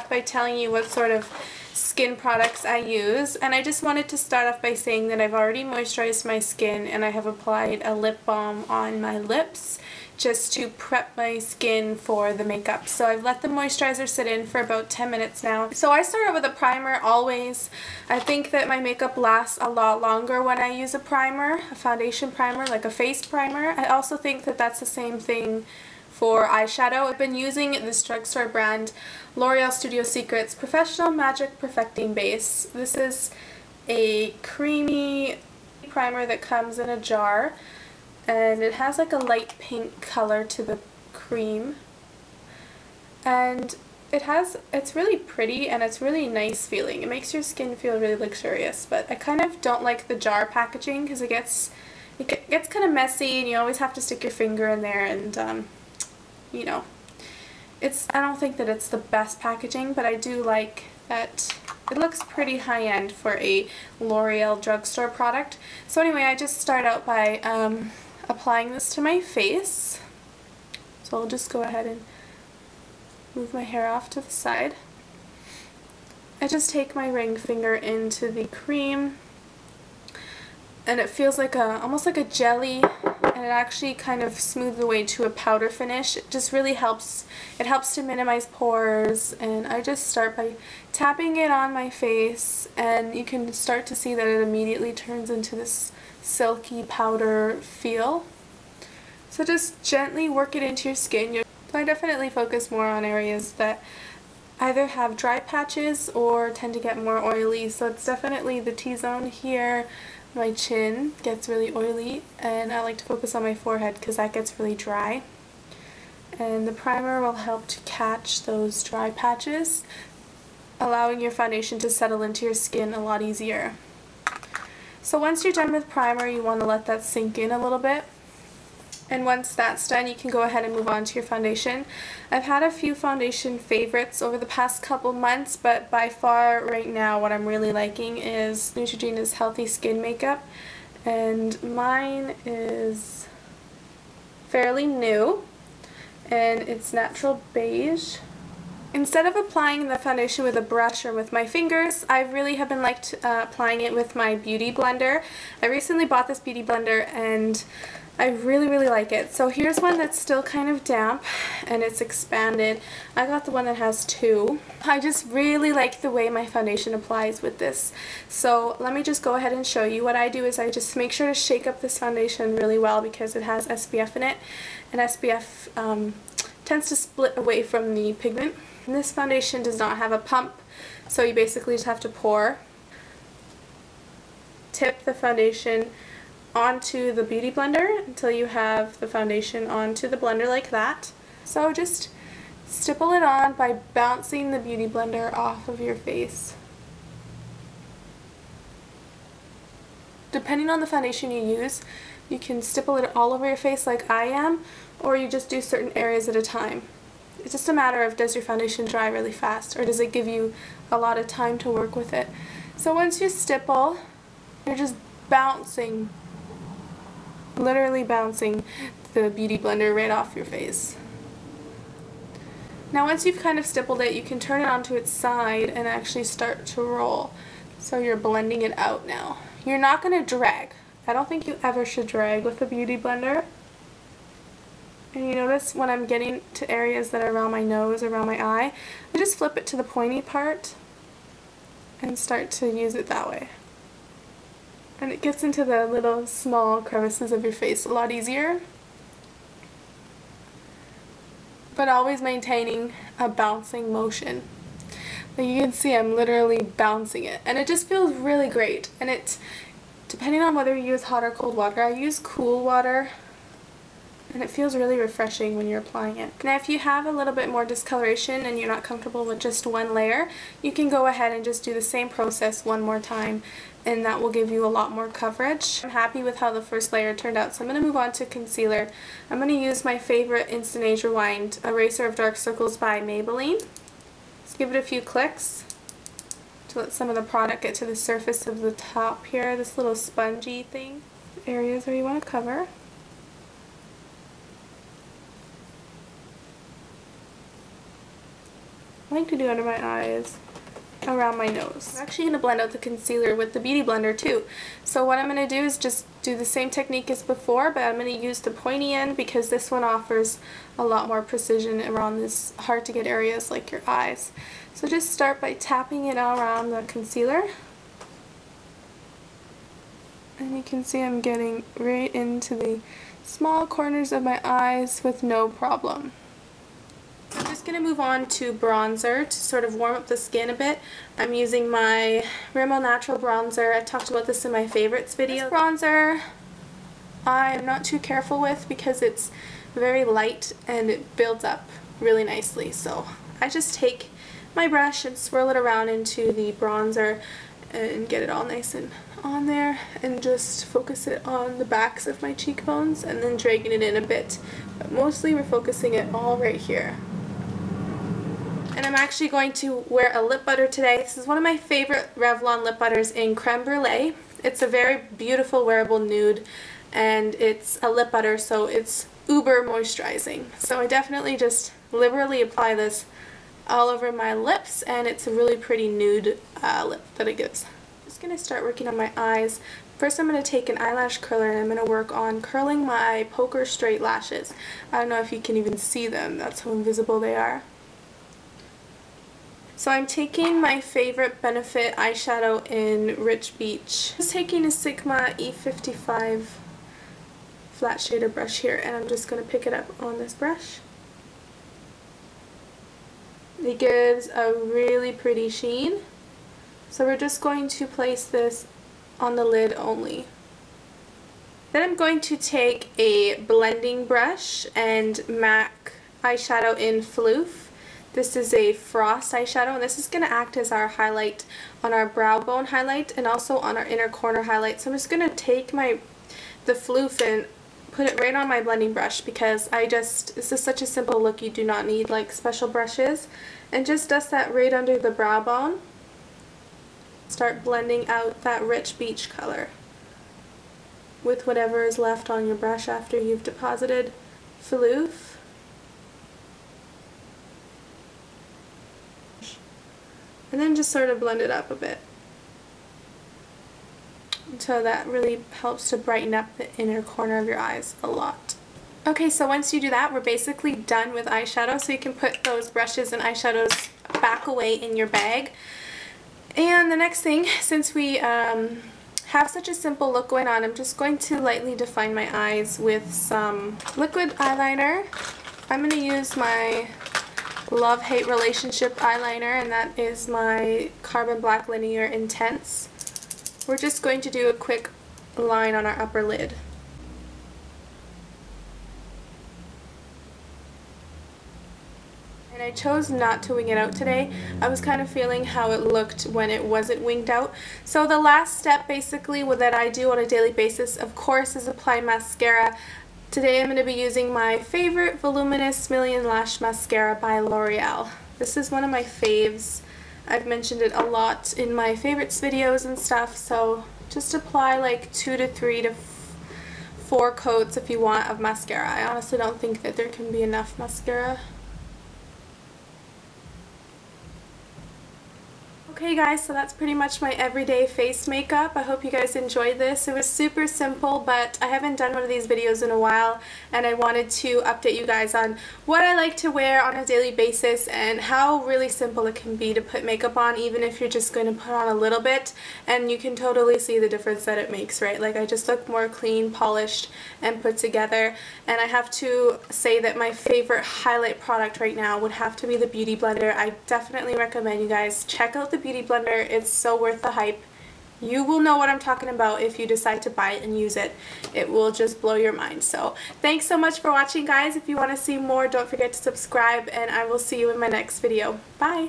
off by telling you what sort of skin products I use, and I just wanted to start off by saying that I've already moisturized my skin and I have applied a lip balm on my lips just to prep my skin for the makeup. So I've let the moisturizer sit in for about 10 minutes now. So I start out with a primer always. I think that my makeup lasts a lot longer when I use a primer, a foundation primer, like a face primer. I also think that that's the same thing for eyeshadow. I've been using this drugstore brand, L'Oreal Studio Secrets Professional Magic Perfecting Base. This is a creamy primer that comes in a jar, and it has like a light pink color to the cream, and it's really pretty and it's really nice feeling. It makes your skin feel really luxurious, but I kind of don't like the jar packaging because it gets kind of messy and you always have to stick your finger in there, and you know, I don't think that it's the best packaging, but I do like that it looks pretty high-end for a L'Oreal drugstore product. So anyway, I just start out by applying this to my face. So I'll just go ahead and move my hair off to the side. I just take my ring finger into the cream, and it feels like almost like a jelly, and it actually kind of smooths the way to a powder finish. It just really helps. It helps to minimize pores, and I just start by tapping it on my face, and you can start to see that it immediately turns into this silky powder feel. So just gently work it into your skin. I definitely focus more on areas that either have dry patches or tend to get more oily, so it's definitely the T-zone here. My chin gets really oily, and I like to focus on my forehead because that gets really dry. And the primer will help to catch those dry patches, allowing your foundation to settle into your skin a lot easier. So once you're done with primer, you want to let that sink in a little bit. And once that's done, you can go ahead and move on to your foundation. I've had a few foundation favorites over the past couple months, but by far right now what I'm really liking is Neutrogena's Healthy Skin Makeup. And mine is fairly new, and it's natural beige. Instead of applying the foundation with a brush or with my fingers, I really have been applying it with my beauty blender. I recently bought this beauty blender and I really like it. So here's one that's still kind of damp and it's expanded. I got the one that has two. I just really like the way my foundation applies with this. So let me just go ahead and show you. What I do is I just make sure to shake up this foundation really well because it has SPF in it, and SPF tends to split away from the pigment. And this foundation does not have a pump, so you basically just have to tip the foundation onto the beauty blender until you have the foundation onto the blender like that. So just stipple it on by bouncing the beauty blender off of your face. Depending on the foundation you use, you can stipple it all over your face like I am, or you just do certain areas at a time. It's just a matter of, does your foundation dry really fast, or does it give you a lot of time to work with it? So once you stipple, you're just bouncing, literally bouncing the beauty blender right off your face. Now once you've kind of stippled it, you can turn it onto its side and actually start to roll. So you're blending it out now. You're not going to drag. I don't think you ever should drag with a beauty blender. And you notice when I'm getting to areas that are around my nose, around my eye, I just flip it to the pointy part and start to use it that way. And it gets into the little small crevices of your face a lot easier. But always maintaining a bouncing motion. Like you can see, I'm literally bouncing it. And it just feels really great. And depending on whether you use hot or cold water, I use cool water. And it feels really refreshing when you're applying it. Now if you have a little bit more discoloration and you're not comfortable with just one layer, you can go ahead and just do the same process one more time, and that will give you a lot more coverage. I'm happy with how the first layer turned out, so I'm going to move on to concealer. I'm going to use my favorite Instant Age Rewind Eraser of Dark Circles by Maybelline. Just give it a few clicks to let some of the product get to the surface of the top here, this little spongy thing. Areas where you want to cover. I like to do under my eyes, around my nose. I'm actually going to blend out the concealer with the Beauty Blender too. So what I'm going to do is just do the same technique as before, but I'm going to use the pointy end because this one offers a lot more precision around these hard to get areas like your eyes. So just start by tapping it all around the concealer. And you can see I'm getting right into the small corners of my eyes with no problem. I'm just going to move on to bronzer to sort of warm up the skin a bit. I'm using my Rimmel Natural Bronzer. I talked about this in my favorites video. This bronzer I'm not too careful with because it's very light and it builds up really nicely. So I just take my brush and swirl it around into the bronzer and get it all nice and on there and just focus it on the backs of my cheekbones and then dragging it in a bit. But mostly we're focusing it all right here. And I'm actually going to wear a lip butter today. This is one of my favorite Revlon lip butters in Creme Brulee. It's a very beautiful wearable nude and it's a lip butter, so it's uber moisturizing. So I definitely just liberally apply this all over my lips, and it's a really pretty nude lip that it gives. I'm just going to start working on my eyes. First I'm going to take an eyelash curler and I'm going to work on curling my poker straight lashes. I don't know if you can even see them, that's how invisible they are. So I'm taking my favorite Benefit eyeshadow in Rich Beach. I'm just taking a Sigma E55 flat shader brush here, and I'm just going to pick it up on this brush. It gives a really pretty sheen. So we're just going to place this on the lid only. Then I'm going to take a blending brush and MAC eyeshadow in Floof. This is a Frost eyeshadow, and this is going to act as our highlight on our brow bone highlight and also on our inner corner highlight. So I'm just going to take the Floof and put it right on my blending brush because this is such a simple look, you do not need like special brushes, and just dust that right under the brow bone. Start blending out that rich beach color with whatever is left on your brush after you've deposited Floof. And then just sort of blend it up a bit. So that really helps to brighten up the inner corner of your eyes a lot. Okay, so once you do that, we're basically done with eyeshadow, so you can put those brushes and eyeshadows back away in your bag. And the next thing, since we have such a simple look going on, I'm just going to lightly define my eyes with some liquid eyeliner. I'm going to use my love-hate relationship eyeliner, and that is my Carbon Black Linear Intense. We're just going to do a quick line on our upper lid. And I chose not to wing it out today. I was kind of feeling how it looked when it wasn't winged out. So the last step basically that I do on a daily basis, of course, is apply mascara. Today I'm going to be using my favorite Voluminous Million Lash Mascara by L'Oreal. This is one of my faves. I've mentioned it a lot in my favorites videos and stuff, so just apply like 2 to 3 to 4 coats if you want of mascara. I honestly don't think that there can be enough mascara. Okay guys, so that's pretty much my everyday face makeup. I hope you guys enjoyed this. It was super simple, but I haven't done one of these videos in a while, and I wanted to update you guys on what I like to wear on a daily basis and how really simple it can be to put makeup on, even if you're just going to put on a little bit, and you can totally see the difference that it makes, right? Like, I just look more clean, polished, and put together. And I have to say that my favorite highlight product right now would have to be the Beauty Blender. I definitely recommend you guys check out the Beauty Blender. It's so worth the hype. You will know what I'm talking about if you decide to buy it and use it. It will just blow your mind. So thanks so much for watching, guys. If you want to see more, don't forget to subscribe, and I will see you in my next video. Bye!